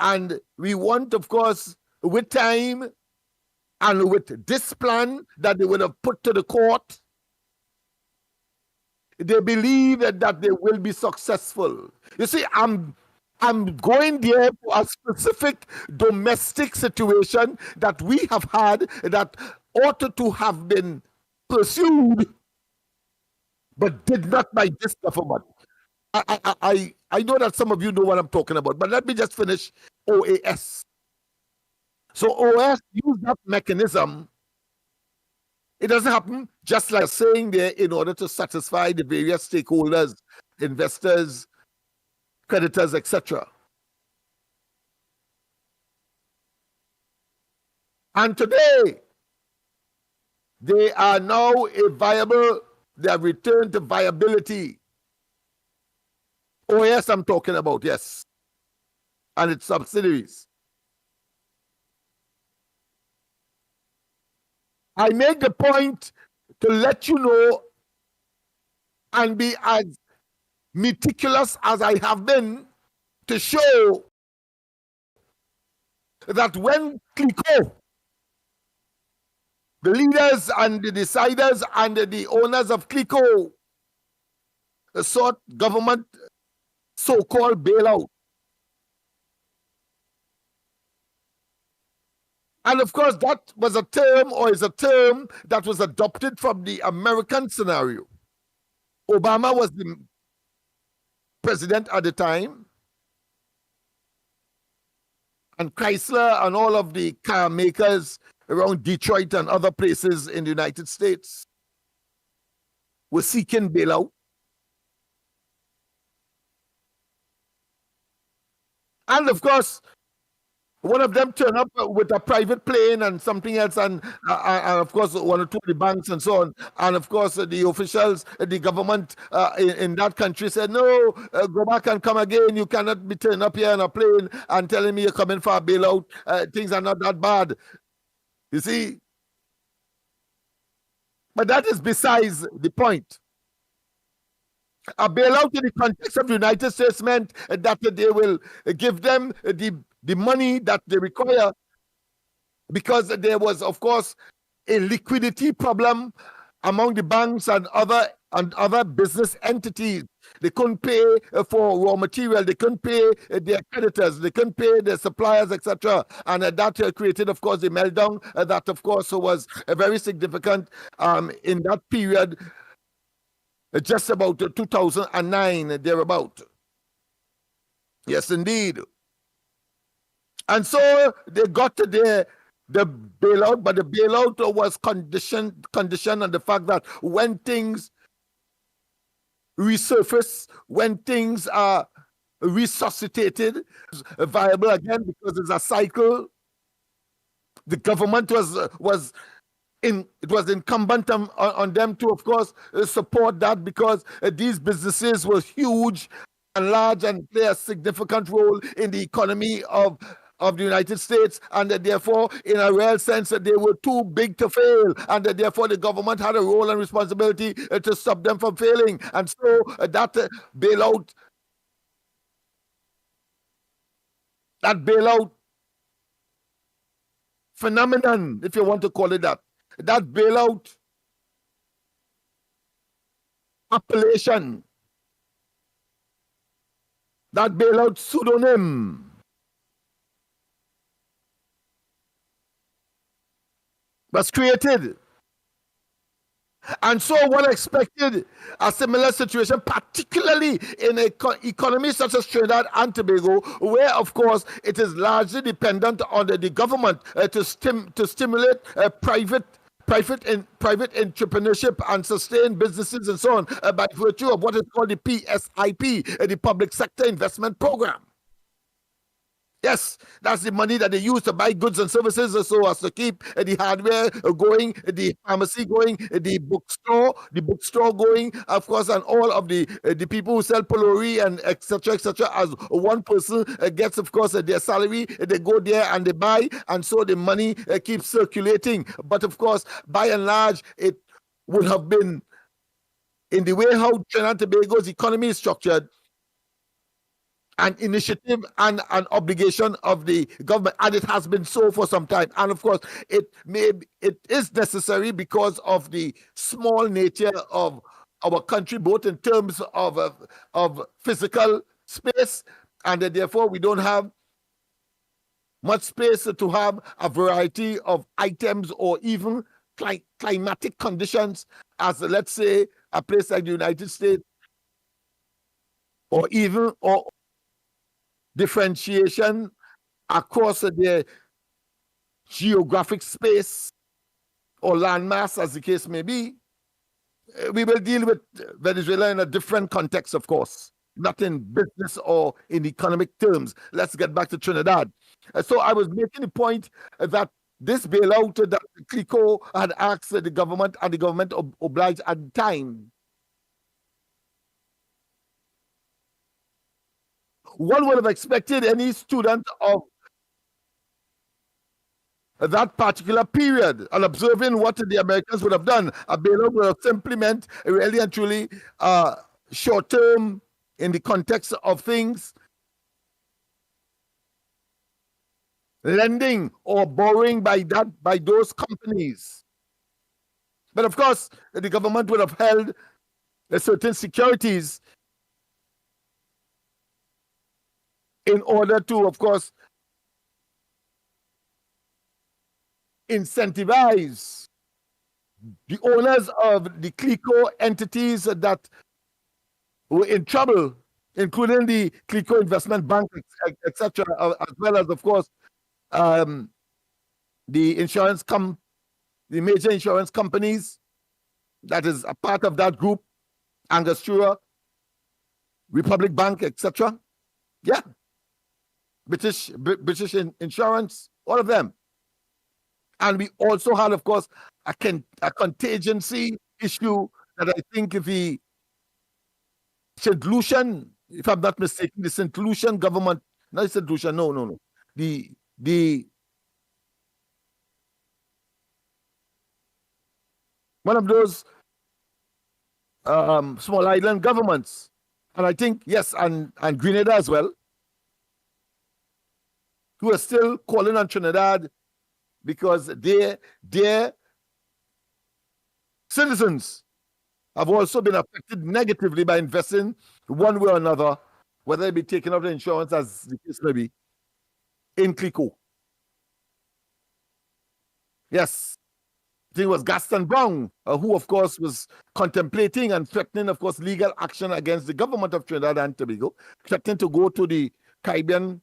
And we want, of course, with time and with this plan that they would have put to the court, they believe that they will be successful. You see, I'm going there for a specific domestic situation that we have had that ought to have been pursued, but did not by this government. I know that some of you know what I'm talking about, but let me just finish OAS. So OAS used that mechanism. It doesn't happen just like saying there in order to satisfy the various stakeholders, investors, creditors, etc. And today, they are now they have returned to viability. OAS I'm talking about, yes. And its subsidiaries. I make the point to let you know and be as meticulous as I have been to show that when Clico, the leaders and the deciders and the owners of Clico sought government so-called bailout. And of course, that was a term or is a term that was adopted from the American scenario. Obama was the president at the time. And Chrysler and all of the car makers around Detroit and other places in the United States were seeking bailout. And of course, one of them turned up with a private plane and something else, and of course, one or two of the banks and so on. And of course, the officials, the government in that country said, no, go back and come again. You cannot be turning up here on a plane and telling me you're coming for a bailout. Things are not that bad. You see? But that is besides the point. A bailout in the context of the United States meant that they will give them the money that they require, because there was, of course, a liquidity problem among the banks and other business entities. They couldn't pay for raw material, they couldn't pay their creditors, they couldn't pay their suppliers, etc. And that created, of course, the meltdown that, of course, was very significant in that period, just about 2009, thereabout. Yes, indeed. And so they got to the bailout, but the bailout was conditioned on the fact that when things resurface, when things are resuscitated, viable again, because it's a cycle, the government was incumbent on them to, of course, support that, because these businesses were huge and large and play a significant role in the economy of the United States, and therefore, in a real sense, they were too big to fail, and therefore the government had a role and responsibility to stop them from failing. And so that bailout phenomenon, if you want to call it that bailout appellation, that bailout pseudonym, was created. And so one expected a similar situation, particularly in an economy such as Trinidad and Tobago, where, of course, it is largely dependent on the government to stimulate private entrepreneurship and sustain businesses and so on by virtue of what is called the PSIP, the Public Sector Investment Program. Yes, that's the money that they use to buy goods and services so as to keep the hardware going, the pharmacy going, the bookstore going, of course, and all of the people who sell Polori and etc. As one person gets, of course, their salary, they go there and they buy, and so the money keeps circulating. But of course, by and large, it would have been in the way how Trinidad and Tobago's economy is structured, an initiative and an obligation of the government, and it has been so for some time. And of course, it is necessary because of the small nature of our country, both in terms of physical space, and therefore we don't have much space to have a variety of items or even climatic conditions, as let's say a place like the United States, or even or differentiation across their geographic space or landmass, as the case may be. We will deal with Venezuela in a different context, of course, not in business or in economic terms. Let's get back to Trinidad. So I was making the point that this bailout that CLICO had asked the government, and the government obliged at the time. One would have expected any student of that particular period and observing what the Americans would have done. A bailout would have simply meant really and truly short term in the context of things, lending or borrowing by those companies. But of course, the government would have held certain securities in order to, of course, incentivize the owners of the CLICO entities that were in trouble, including the CLICO Investment Bank, etc., as well as, of course, the major insurance companies that is a part of that group, Angostura, Republic Bank, etc. Yeah, British Insurance, all of them. And we also had, of course, a contingency issue that I think the St. Lucian, if I'm not mistaken, the St. Lucian government, not St. Lucian, no. The one of those small island governments, and I think, yes, and Grenada as well, who are still calling on Trinidad because their citizens have also been affected negatively by investing one way or another, whether it be taking out the insurance, as the case may be, in CLICO. Yes, I think it was Gaston Brown, who, of course, was contemplating and threatening, of course, legal action against the government of Trinidad and Tobago, threatening to go to the Caribbean